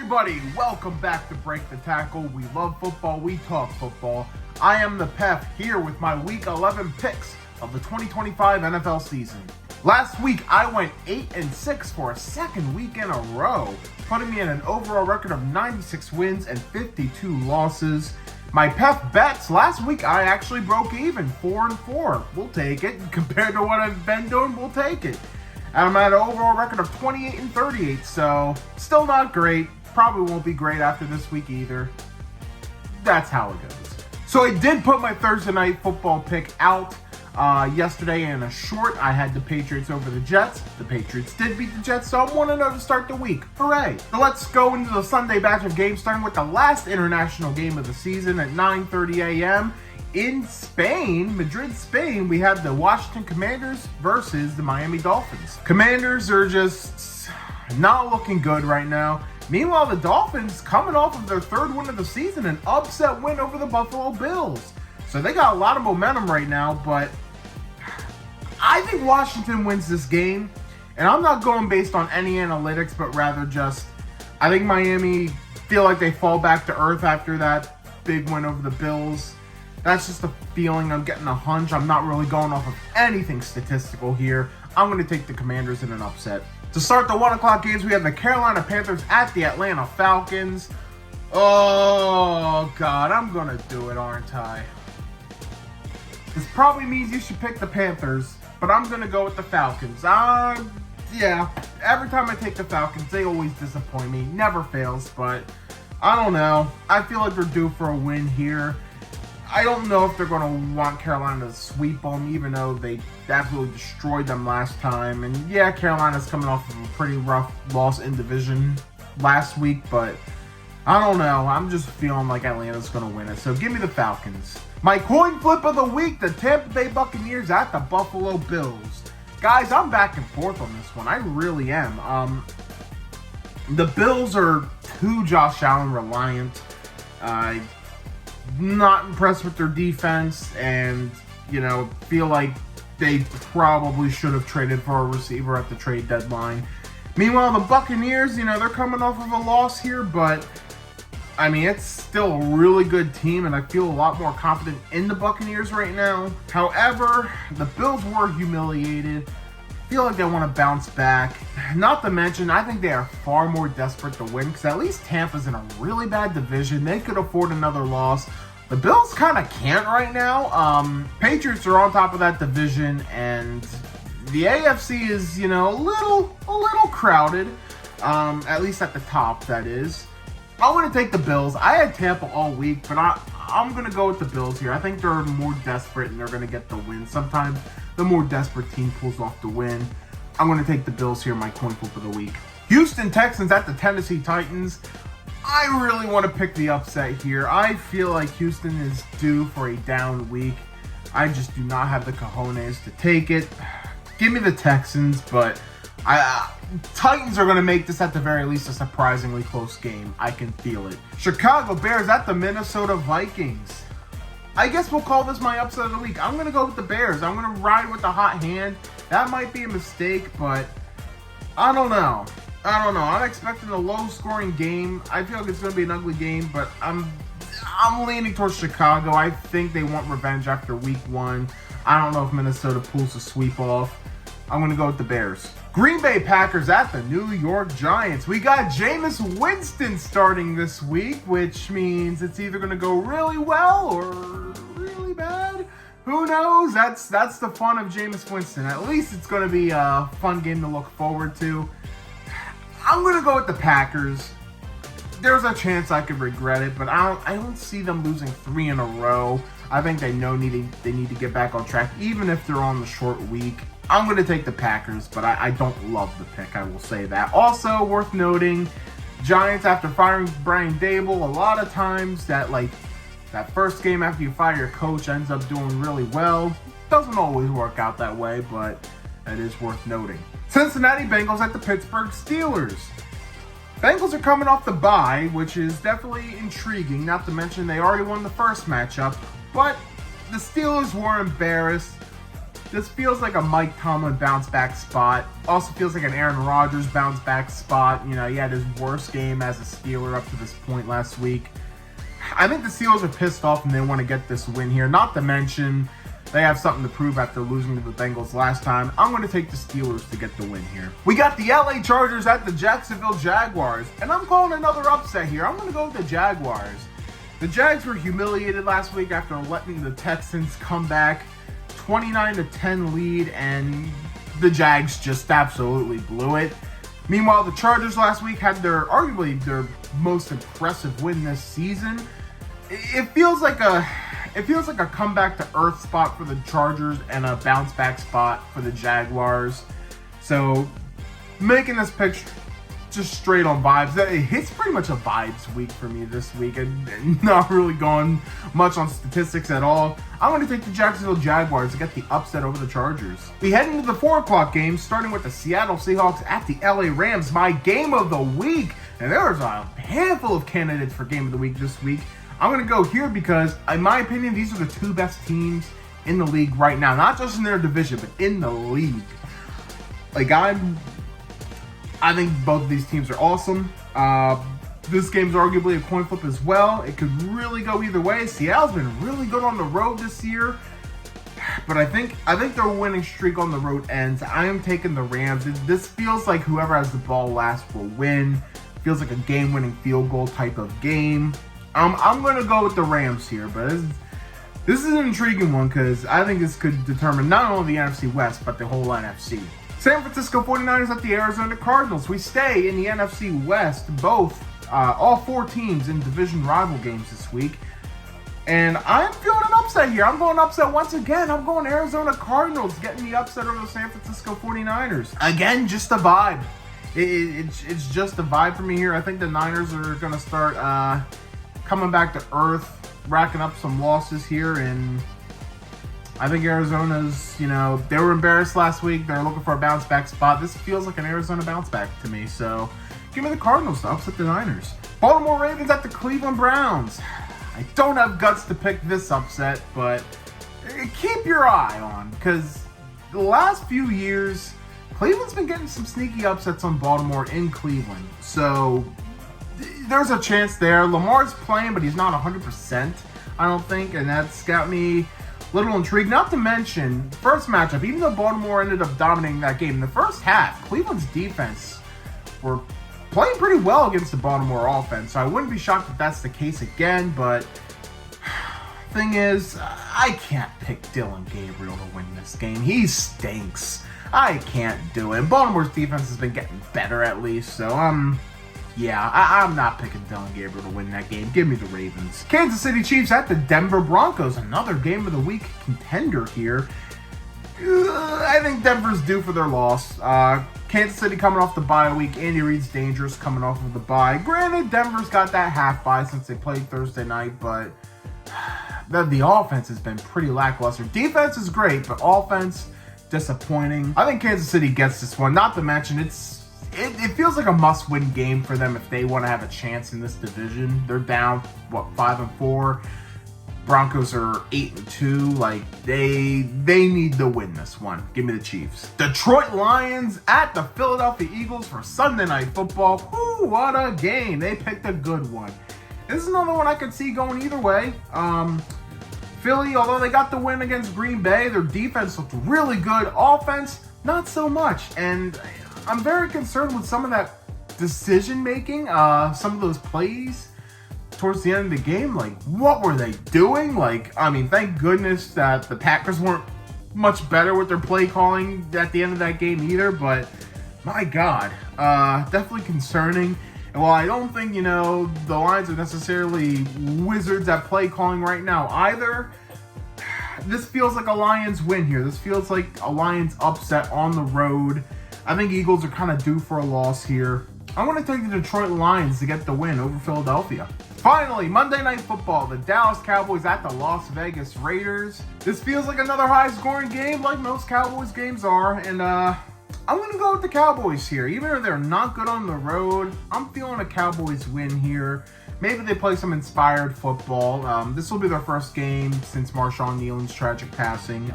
everybody, welcome back to Break the Tackle. We love football, we talk football. I am the Pep here with my Week 11 picks of the 2025 NFL season. Last week, I went 8-6 for a second week in a row, putting me in an overall record of 96 wins and 52 losses. My Pep bets, last week I actually broke even, 4-4. We'll take it. Compared to what I've been doing, we'll take it. And I'm at an overall record of 28-38, so still not great. Probably won't be great after this week either. That's how it goes. So I did put my Thursday night football pick out yesterday in a short. I had the Patriots over the Jets. The Patriots did beat the Jets, so I'm 1-0 to start the week. Hooray! So let's go into the Sunday batch of games, starting with the last international game of the season at 9:30 a.m. In Spain, Madrid, Spain, we have the Washington Commanders versus the Miami Dolphins. Commanders are just not looking good right now. Meanwhile, the Dolphins, coming off of their third win of the season, an upset win over the Buffalo Bills. So they got a lot of momentum right now, but I think Washington wins this game. And I'm not going based on any analytics, but rather just, I think Miami feel like they fall back to earth after that big win over the Bills. That's just a feeling. I'm getting a hunch. I'm not really going off of anything statistical here. I'm going to take the Commanders in an upset. To start the 1 o'clock games, we have the Carolina Panthers at the Atlanta Falcons. Oh, God. I'm going to do it, aren't I? This probably means you should pick the Panthers, but I'm going to go with the Falcons. Yeah. Every time I take the Falcons, they always disappoint me. Never fails, but I don't know. I feel like they're due for a win here. I don't know if they're going to want Carolina to sweep them, even though they absolutely destroyed them last time. And yeah, Carolina's coming off of a pretty rough loss in division last week, but I don't know. I'm just feeling like Atlanta's going to win it. So give me the Falcons. My coin flip of the week, the Tampa Bay Buccaneers at the Buffalo Bills. Guys, I'm back and forth on this one. I really am. The Bills are too Josh Allen reliant. Not impressed with their defense, and feel like they probably should have traded for a receiver at the trade deadline. Meanwhile, the Buccaneers, they're coming off of a loss here, but I mean, it's still a really good team, and I feel a lot more confident in the Buccaneers right now. However, the Bills were humiliated. Feel like they want to bounce back. Not to mention, I think they are far more desperate to win, because at least Tampa's in a really bad division. They could afford another loss. The Bills kind of can't right now. Patriots are on top of that division, and the AFC is, a little crowded. At least at the top, that is. I'm going to take the Bills. I had Tampa all week, but I'm going to go with the Bills here. I think they're more desperate, and they're going to get the win. Sometimes the more desperate team pulls off the win. I'm going to take the Bills here, my coin flip of the week. Houston Texans at the Tennessee Titans. I really want to pick the upset here. I feel like Houston is due for a down week. I just do not have the cojones to take it. Give me the Texans, but Titans are going to make this at the very least a surprisingly close game. I can feel it. Chicago Bears at the Minnesota Vikings. I guess we'll call this my upset of the week. I'm going to go with the Bears. I'm going to ride with the hot hand. That might be a mistake, but I don't know. I'm expecting a low-scoring game. I feel like it's going to be an ugly game, but I'm leaning towards Chicago. I think they want revenge after week 1. I don't know if Minnesota pulls a sweep off. I'm going to go with the Bears. Green Bay Packers at the New York Giants. We got Jameis Winston starting this week, which means it's either going to go really well or really bad. Who knows? That's the fun of Jameis Winston. At least it's going to be a fun game to look forward to. I'm going to go with the Packers. There's a chance I could regret it, but I don't see them losing 3 in a row. I think they know they need to get back on track, even if they're on the short week. I'm going to take the Packers, but I don't love the pick, I will say that. Also, worth noting, Giants, after firing Brian Daboll, a lot of times that first game after you fire your coach ends up doing really well. Doesn't always work out that way, but that is worth noting. Cincinnati Bengals at the Pittsburgh Steelers. Bengals are coming off the bye, which is definitely intriguing, not to mention they already won the first matchup, but the Steelers were embarrassed. This feels like a Mike Tomlin bounce back spot. Also feels like an Aaron Rodgers bounce back spot. You know, he had his worst game as a Steeler up to this point last week. I think the Steelers are pissed off and they want to get this win here. Not to mention, they have something to prove after losing to the Bengals last time. I'm going to take the Steelers to get the win here. We got the LA Chargers at the Jacksonville Jaguars, and I'm calling another upset here. I'm going to go with the Jaguars. The Jags were humiliated last week after letting the Texans come back 29-10 lead, and the Jags just absolutely blew it. Meanwhile, the Chargers last week had arguably their most impressive win this season. It feels like a comeback to earth spot for the Chargers and a bounce back spot for the Jaguars. So making this pick just straight on vibes. It's pretty much a vibes week for me this week, and not really going much on statistics at all. I'm going to take the Jacksonville Jaguars to get the upset over the Chargers. We head into the 4 o'clock game, starting with the Seattle Seahawks at the LA Rams, my game of the week. And there's a handful of candidates for game of the week this week. I'm going to go here because, in my opinion, these are the 2 best teams in the league right now. Not just in their division, but in the league. Like, I think both of these teams are awesome. This game's arguably a coin flip as well. It could really go either way. Seattle's been really good on the road this year, but I think their winning streak on the road ends. I am taking the Rams. This feels like whoever has the ball last will win. Feels like a game-winning field goal type of game. I'm going to go with the Rams here, but this is an intriguing one because I think this could determine not only the NFC West, but the whole NFC. San Francisco 49ers at the Arizona Cardinals. We stay in the NFC West, all 4 teams in division rival games this week. And I'm feeling an upset here. I'm going upset once again. I'm going Arizona Cardinals, getting the upset over the San Francisco 49ers. Again, just a vibe. It's just a vibe for me here. I think the Niners are going to start coming back to earth, racking up some losses here, and I think Arizona's, they were embarrassed last week. They're looking for a bounce back spot. This feels like an Arizona bounce back to me. So give me the Cardinals to upset the Niners. Baltimore Ravens at the Cleveland Browns. I don't have guts to pick this upset, but keep your eye on, because the last few years, Cleveland's been getting some sneaky upsets on Baltimore in Cleveland. So there's a chance there. Lamar's playing, but he's not 100%, I don't think, and that's got me little intrigued. Not to mention, first matchup, even though Baltimore ended up dominating that game, in the first half, Cleveland's defense were playing pretty well against the Baltimore offense. So I wouldn't be shocked if that's the case again, but thing is, I can't pick Dylan Gabriel to win this game. He stinks. I can't do it. Baltimore's defense has been getting better at least, so I'm not picking Dylan Gabriel to win that game. Give me the Ravens. Kansas City Chiefs at the Denver Broncos. Another game of the week contender here. I think Denver's due for their loss. Kansas City coming off the bye week. Andy Reid's dangerous coming off of the bye. Granted, Denver's got that half bye since they played Thursday night, but the offense has been pretty lackluster. Defense is great, but offense disappointing. I think Kansas City gets this one. Not to mention, it feels like a must-win game for them if they want to have a chance in this division. They're down, 5-4. Broncos are 8-2. Like, they need to win this one. Give me the Chiefs. Detroit Lions at the Philadelphia Eagles for Sunday Night Football. Whoo, what a game. They picked a good one. This is another one I could see going either way. Philly, although they got the win against Green Bay, their defense looked really good. Offense, not so much. And I'm very concerned with some of that decision-making, some of those plays towards the end of the game. Like, what were they doing? Thank goodness that the Packers weren't much better with their play calling at the end of that game either, but my God, definitely concerning. And while I don't think, the Lions are necessarily wizards at play calling right now either, this feels like a Lions win here. This feels like a Lions upset on the road. I think Eagles are kind of due for a loss here. I want to take the Detroit Lions to get the win over Philadelphia. Finally, Monday Night Football, the Dallas Cowboys at the Las Vegas Raiders. This feels like another high-scoring game like most Cowboys games are, and I'm going to go with the Cowboys here. Even if they're not good on the road, I'm feeling a Cowboys win here. Maybe they play some inspired football. This will be their first game since Marshawn Kneeland's tragic passing.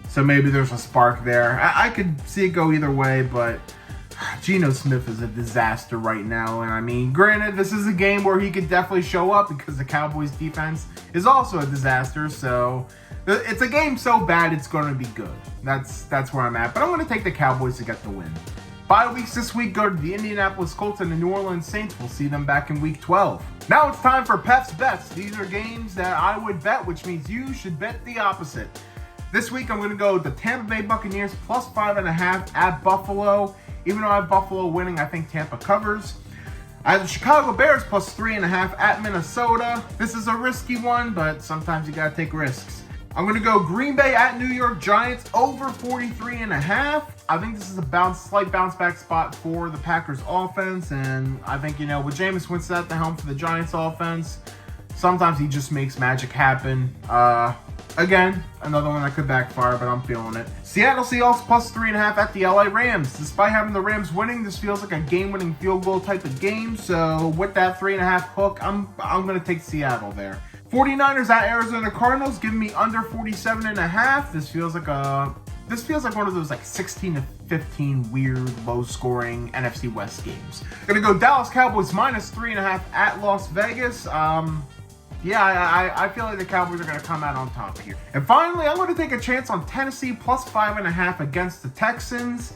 So maybe there's a spark there. I could see it go either way, but Geno Smith is a disaster right now. And I mean, granted, this is a game where he could definitely show up because the Cowboys defense is also a disaster. So it's a game so bad it's going to be good. That's where I'm at. But I'm going to take the Cowboys to get the win. Bye weeks this week go to the Indianapolis Colts and the New Orleans Saints. We'll see them back in week 12. Now it's time for Pep's Bets. These are games that I would bet, which means you should bet the opposite. This week I'm going to go with the Tampa Bay Buccaneers plus 5.5 at Buffalo. Even though I have Buffalo winning, I think Tampa covers. I have the Chicago Bears plus 3.5 at Minnesota. This is a risky one, but sometimes you got to take risks. I'm going to go Green Bay at New York Giants over 43.5. I think this is a slight bounce back spot for the Packers offense. And I think, with Jameis Winston at the helm for the Giants offense, sometimes he just makes magic happen. Again, another one that could backfire, but I'm feeling it. Seattle Seahawks plus 3.5 at the LA Rams. Despite having the Rams winning, this feels like a game-winning field goal type of game. So with that 3.5 hook, I'm going to take Seattle there. 49ers at Arizona Cardinals, giving me under 47.5. This feels like one of those 16 to 15 weird, low-scoring NFC West games. Gonna go Dallas Cowboys minus 3.5 at Las Vegas. I feel like the Cowboys are going to come out on top here. And finally, I'm going to take a chance on Tennessee plus 5.5 against the Texans.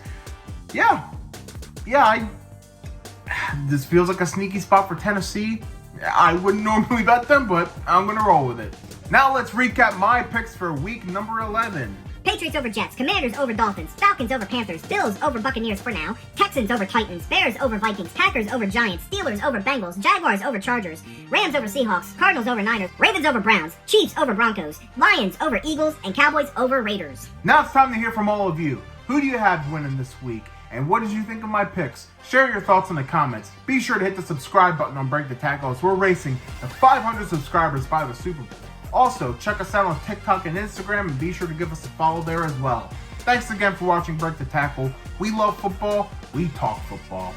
This feels like a sneaky spot for Tennessee. I wouldn't normally bet them, but I'm going to roll with it. Now let's recap my picks for week number 11. Patriots over Jets, Commanders over Dolphins, Falcons over Panthers, Bills over Buccaneers for now, Texans over Titans, Bears over Vikings, Packers over Giants, Steelers over Bengals, Jaguars over Chargers, Rams over Seahawks, Cardinals over Niners, Ravens over Browns, Chiefs over Broncos, Lions over Eagles, and Cowboys over Raiders. Now it's time to hear from all of you. Who do you have winning this week? And what did you think of my picks? Share your thoughts in the comments. Be sure to hit the subscribe button on Break the Tackle as we're racing to 500 subscribers by the Super Bowl. Also, check us out on TikTok and Instagram, and be sure to give us a follow there as well. Thanks again for watching Break the Tackle. We love football. We talk football.